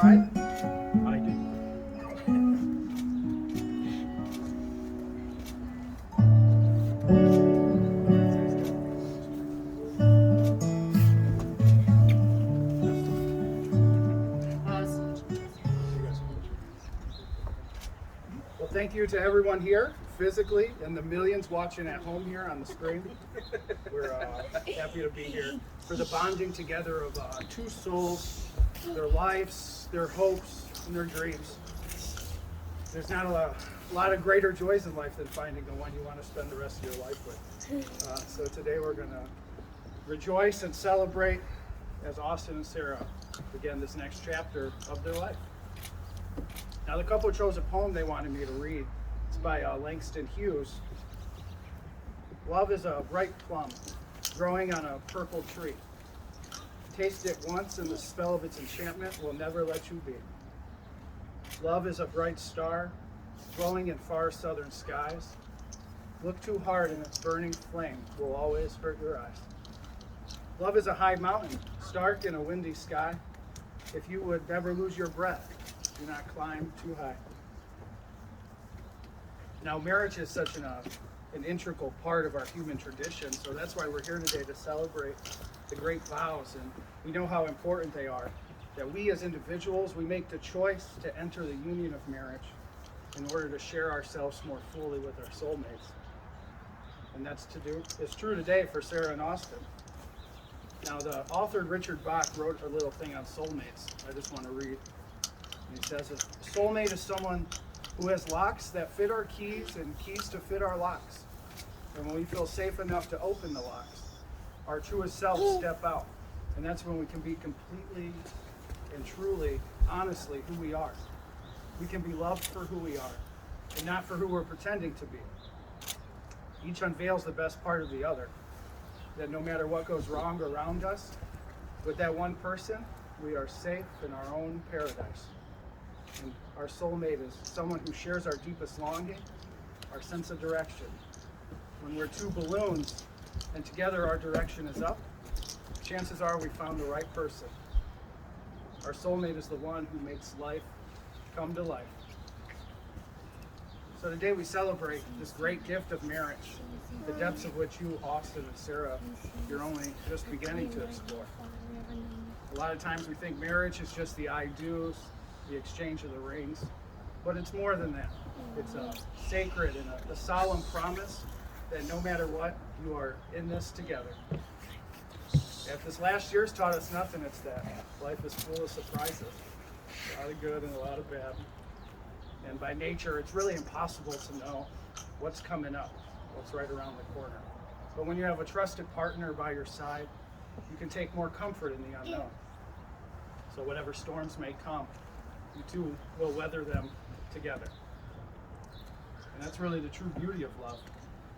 bride? I do. Well, thank you to everyone here, physically, and the millions watching at home here on the screen. We're happy to be here for the bonding together of two souls, their lives, their hopes, and their dreams. There's not a lot of greater joys in life than finding the one you want to spend the rest of your life with. So today we're going to rejoice and celebrate as Austin and Sarah begin this next chapter of their life. Now the couple chose a poem they wanted me to read. It's by Langston Hughes. Love is a ripe plum growing on a purple tree. Taste it once and the spell of its enchantment will never let you be. Love is a bright star glowing in far southern skies. Look too hard and its burning flame will always hurt your eyes. Love is a high mountain, stark in a windy sky. If you would never lose your breath, do not climb too high. Now, marriage is such an integral part of our human tradition, so that's why we're here today to celebrate the great vows, and we know how important they are. That we as individuals, we make the choice to enter the union of marriage in order to share ourselves more fully with our soulmates. And it's true today for Sarah and Austin. Now, the author Richard Bach wrote a little thing on soulmates. I just want to read. He says, a soulmate is someone who has locks that fit our keys and keys to fit our locks. And when we feel safe enough to open the locks, our truest selves step out. And that's when we can be completely and truly, honestly, who we are. We can be loved for who we are and not for who we're pretending to be. Each unveils the best part of the other. That no matter what goes wrong around us, with that one person, we are safe in our own paradise. And our soulmate is someone who shares our deepest longing, our sense of direction. When we're two balloons and together our direction is up, chances are we found the right person. Our soulmate is the one who makes life come to life. So today we celebrate this great gift of marriage, the depths of which you, Austin and Sarah, you're only just beginning to explore. A lot of times we think marriage is just the I do's, the exchange of the rings, but it's more than that. It's a sacred and a solemn promise that no matter what, you are in this together. If this last year's taught us nothing, it's that life is full of surprises, a lot of good and a lot of bad. And by nature, it's really impossible to know what's coming up, what's right around the corner. But when you have a trusted partner by your side, you can take more comfort in the unknown. So whatever storms may come, you two will weather them together. And that's really the true beauty of love.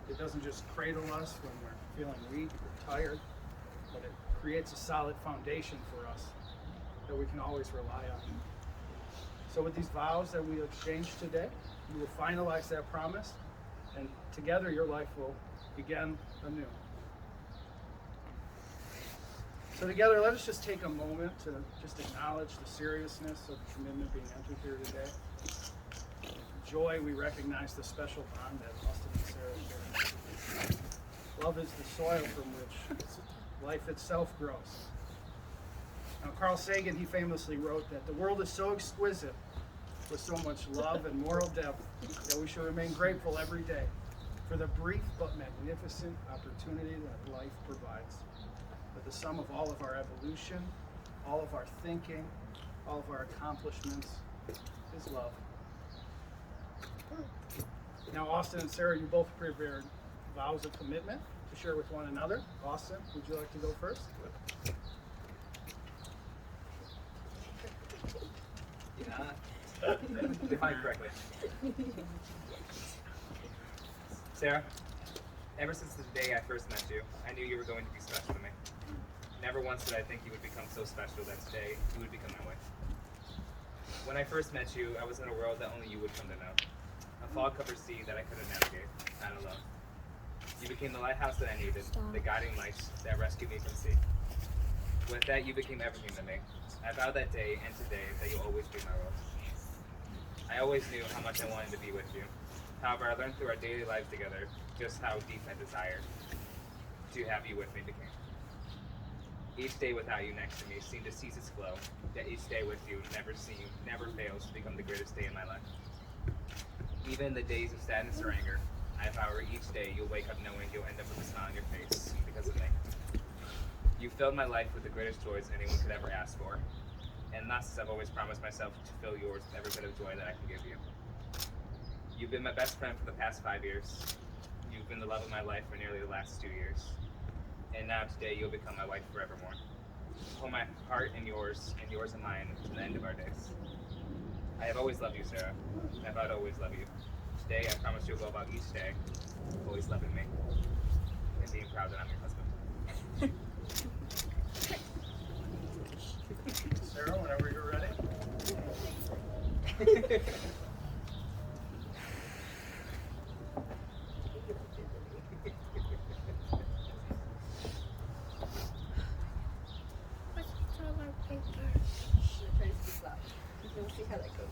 It doesn't just cradle us when we're feeling weak or tired, but it creates a solid foundation for us that we can always rely on. So with these vows that we exchange today, you will finalize that promise, and together your life will begin anew. So together, let us just take a moment to just acknowledge the seriousness of the commitment being entered here today. With joy, we recognize the special bond that Austin and Sarah share. Love is the soil from which life itself grows. Now, Carl Sagan, he famously wrote that the world is so exquisite with so much love and moral depth that we should remain grateful every day for the brief but magnificent opportunity that life provides. But the sum of all of our evolution, all of our thinking, all of our accomplishments is love. Now, Austin and Sarah, you both prepared vows of commitment to share with one another. Austin, would you like to go first? Define correctly. Sarah, ever since the day I first met you, I knew you were going to be special to me. Never once did I think you would become so special that today you would become my wife. When I first met you, I was in a world that only you would come to know. A fog-covered sea that I couldn't navigate, not alone. You became the lighthouse that I needed, the guiding light that rescued me from sea. With that, you became everything to me. I vowed that day and today that you'll always be my rose. I always knew how much I wanted to be with you. However, I learned through our daily lives together just how deep that desire to have you with me became. Each day without you next to me seemed to cease its flow, yet each day with you never fails to become the greatest day in my life. Even in the days of sadness or anger, I vow each day you'll wake up knowing you'll end up with a smile on your face because of me. You filled my life with the greatest joys anyone could ever ask for, and thus I've always promised myself to fill yours with every bit of joy that I can give you. You've been my best friend for the past 5 years. You've been the love of my life for nearly the last 2 years. And now today you'll become my wife forevermore. Hold my heart in yours and yours in mine to the end of our days. I have always loved you, Sarah. I vow to always love you. Today I promise you'll go about each day always loving me and being proud that I'm your husband. Sarah, whenever you're ready. We'll see how that goes.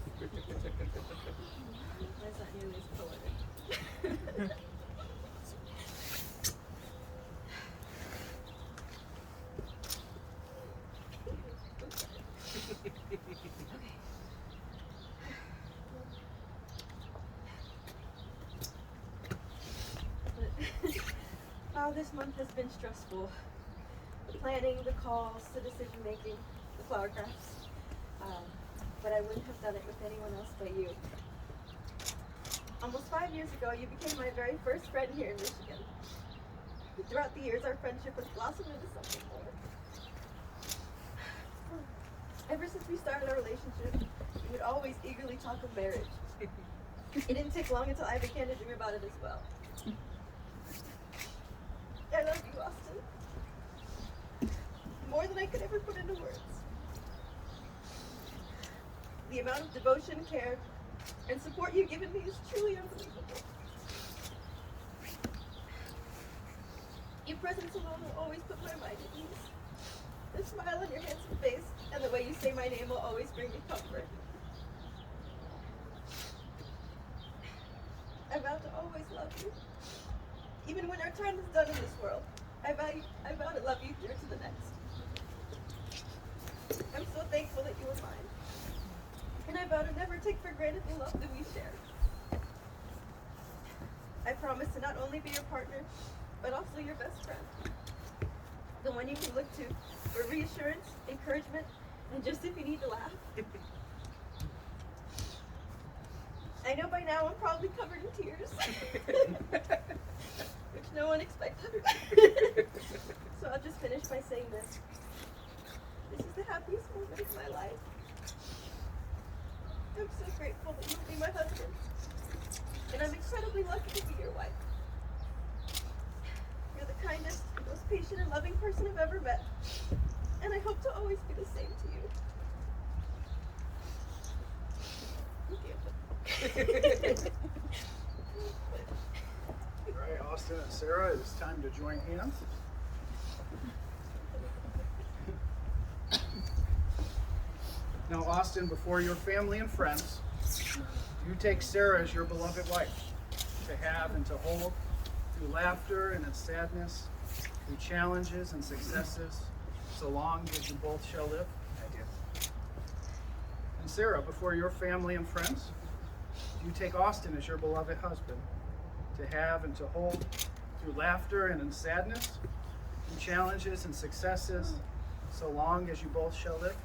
Mine's not nearly as poetic. Wow, this month has been stressful. The planning, the calls, the decision making, the flower crafts. But I wouldn't have done it with anyone else but you. Almost 5 years ago, you became my very first friend here in Michigan. Throughout the years, our friendship has blossomed into something more. Ever since we started our relationship, you would always eagerly talk of marriage. It didn't take long until I began to dream about it as well. I love you, Austin. More than I could ever put into words. The amount of devotion, care, and support you've given me is truly unbelievable. Your presence alone will always put my mind at ease. The smile on your handsome face and the way you say my name will always bring me comfort. I vow to always love you. Even when our time is done in this world, I vow to love you here to the next. I'm so thankful that you are mine. And I vow to never take for granted the love that we share. I promise to not only be your partner, but also your best friend. The one you can look to for reassurance, encouragement, and just if you need to laugh. I know by now I'm probably covered in tears, which no one expected. So I'll just finish by saying this. This is the happiest moment of my life. I'm so grateful that you will be my husband, and I'm incredibly lucky to be your wife. You're the kindest, most patient, and loving person I've ever met, and I hope to always be the same to you. All right, Austin and Sarah, it is time to join hands. Now, Austin, before your family and friends, you take Sarah as your beloved wife, to have and to hold through laughter and in sadness, through challenges and successes, so long as you both shall live. I do. And Sarah, before your family and friends, you take Austin as your beloved husband, to have and to hold through laughter and in sadness, through challenges and successes, so long as you both shall live.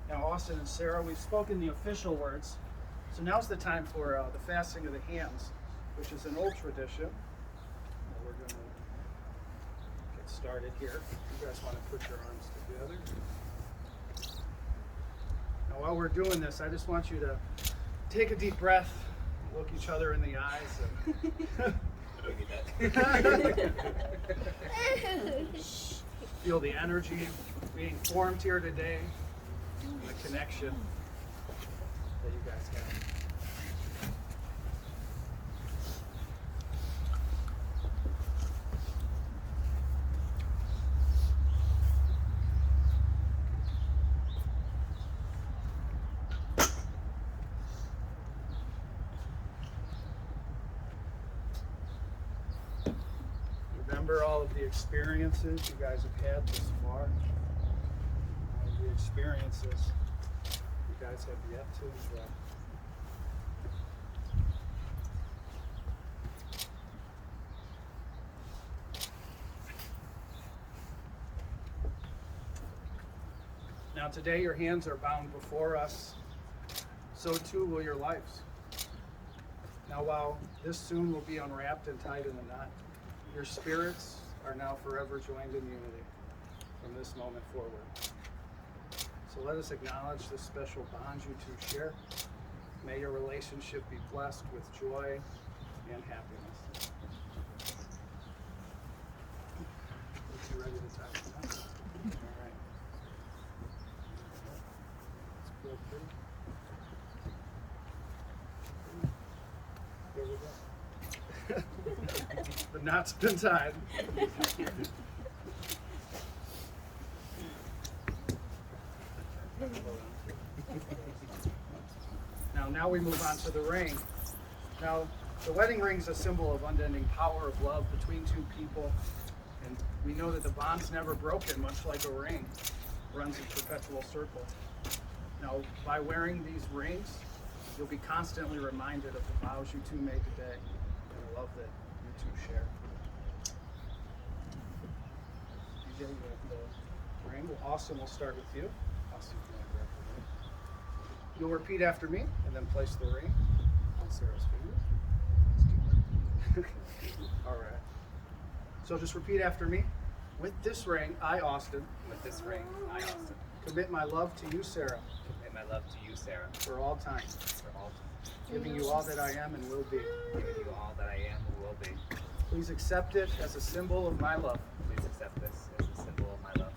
Now, Austin and Sarah, we've spoken the official words, so now's the time for the fasting of the hands, which is an old tradition. We're going to get started here. You guys want to put your arms together. Now, while we're doing this, I just want you to take a deep breath, look each other in the eyes, and feel the energy being formed here today. The connection that you guys have. Remember all of the experiences you guys have had thus far. All of the experiences you guys have yet to enjoy. Now today your hands are bound before us, so too will your lives. Now while this soon will be unwrapped and tied in a knot, your spirits are now forever joined in unity from this moment forward. So let us acknowledge this special bond you two share. May your relationship be blessed with joy and happiness. Are you ready to tie the knot? All right. Let's go through. There we go. The knot's been tied. Now we move on to the ring. Now, the wedding ring is a symbol of unending power of love between two people. And we know that the bond's never broken, much like a ring runs in perpetual circle. Now, by wearing these rings, you'll be constantly reminded of the vows you two made today and the love that you two share. DJ, you have the ring. Well, Austin, we'll start with you. Austin, you want to grab the ring? You'll repeat after me and then place the ring on Sarah's finger. All right. So just repeat after me. With this ring, I, Austin. With this ring, I, Austin, Commit my love to you, Sarah. commit my love to you, Sarah, For all time. for all time, Giving you all that I am and will be. giving you all that I am and will be. Please accept it as a symbol of my love. Please accept this as a symbol of my love.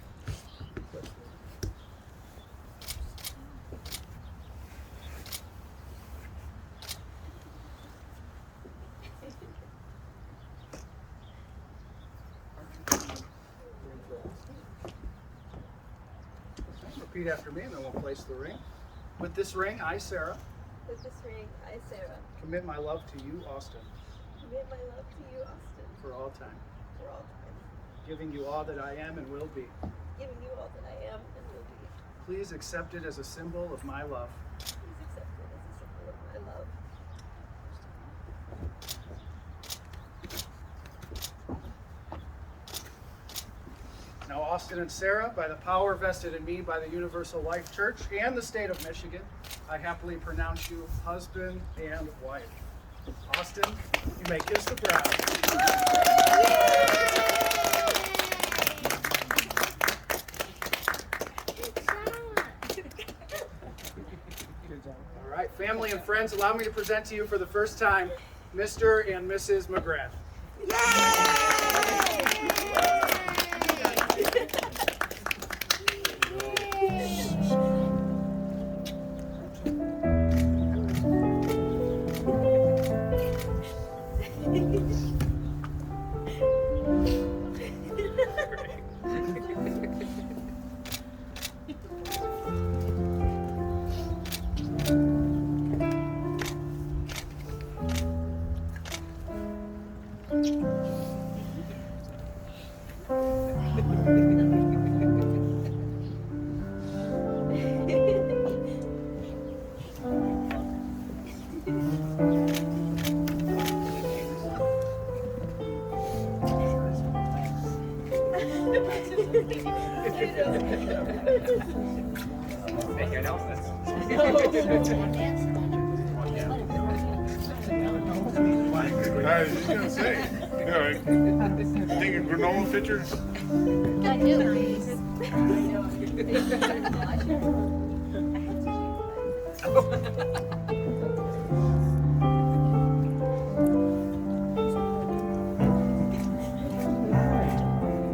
Repeat after me and then we'll place the ring. With this ring, I, Sarah, With this ring, I, Sarah, commit my love to you, Austin, commit my love to you, Austin, for all time. for all time, Giving you all that I am and will be. giving you all that I am and will be. Please accept it as a symbol of my love. Please accept it as a symbol of my love. Now, Austin and Sarah, by the power vested in me by the Universal Life Church and the state of Michigan, I happily pronounce you husband and wife. Austin, you may kiss the bride. All right, family and friends, allow me to present to you for the first time Mr. and Mrs. McGrath. Make your announcements. I was just gonna say, you know, taking granola pictures. I do.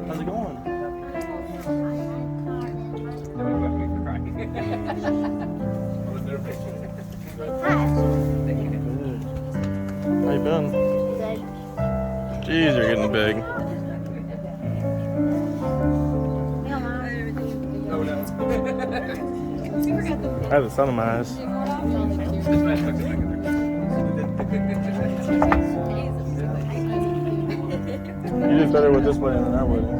How's it going? How you been? Jeez, you're getting big. I have the sun in my eyes. You just better with this wedding than our wedding.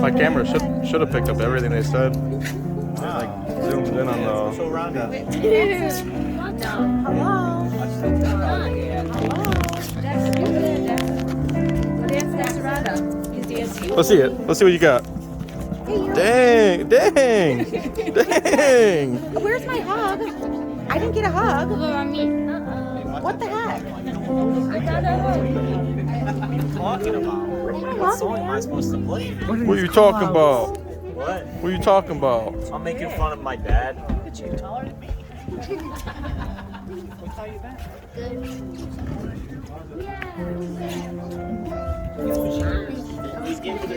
My camera should have picked up everything they said. It like zoomed in on the. Let's see it. Let's see what you got. Dang! Where's my hug? I didn't get a hug. What the heck? Talking about? What song am I supposed to play? What are you talking about? What? What are you talking about? I'm making fun of my dad. He's giving me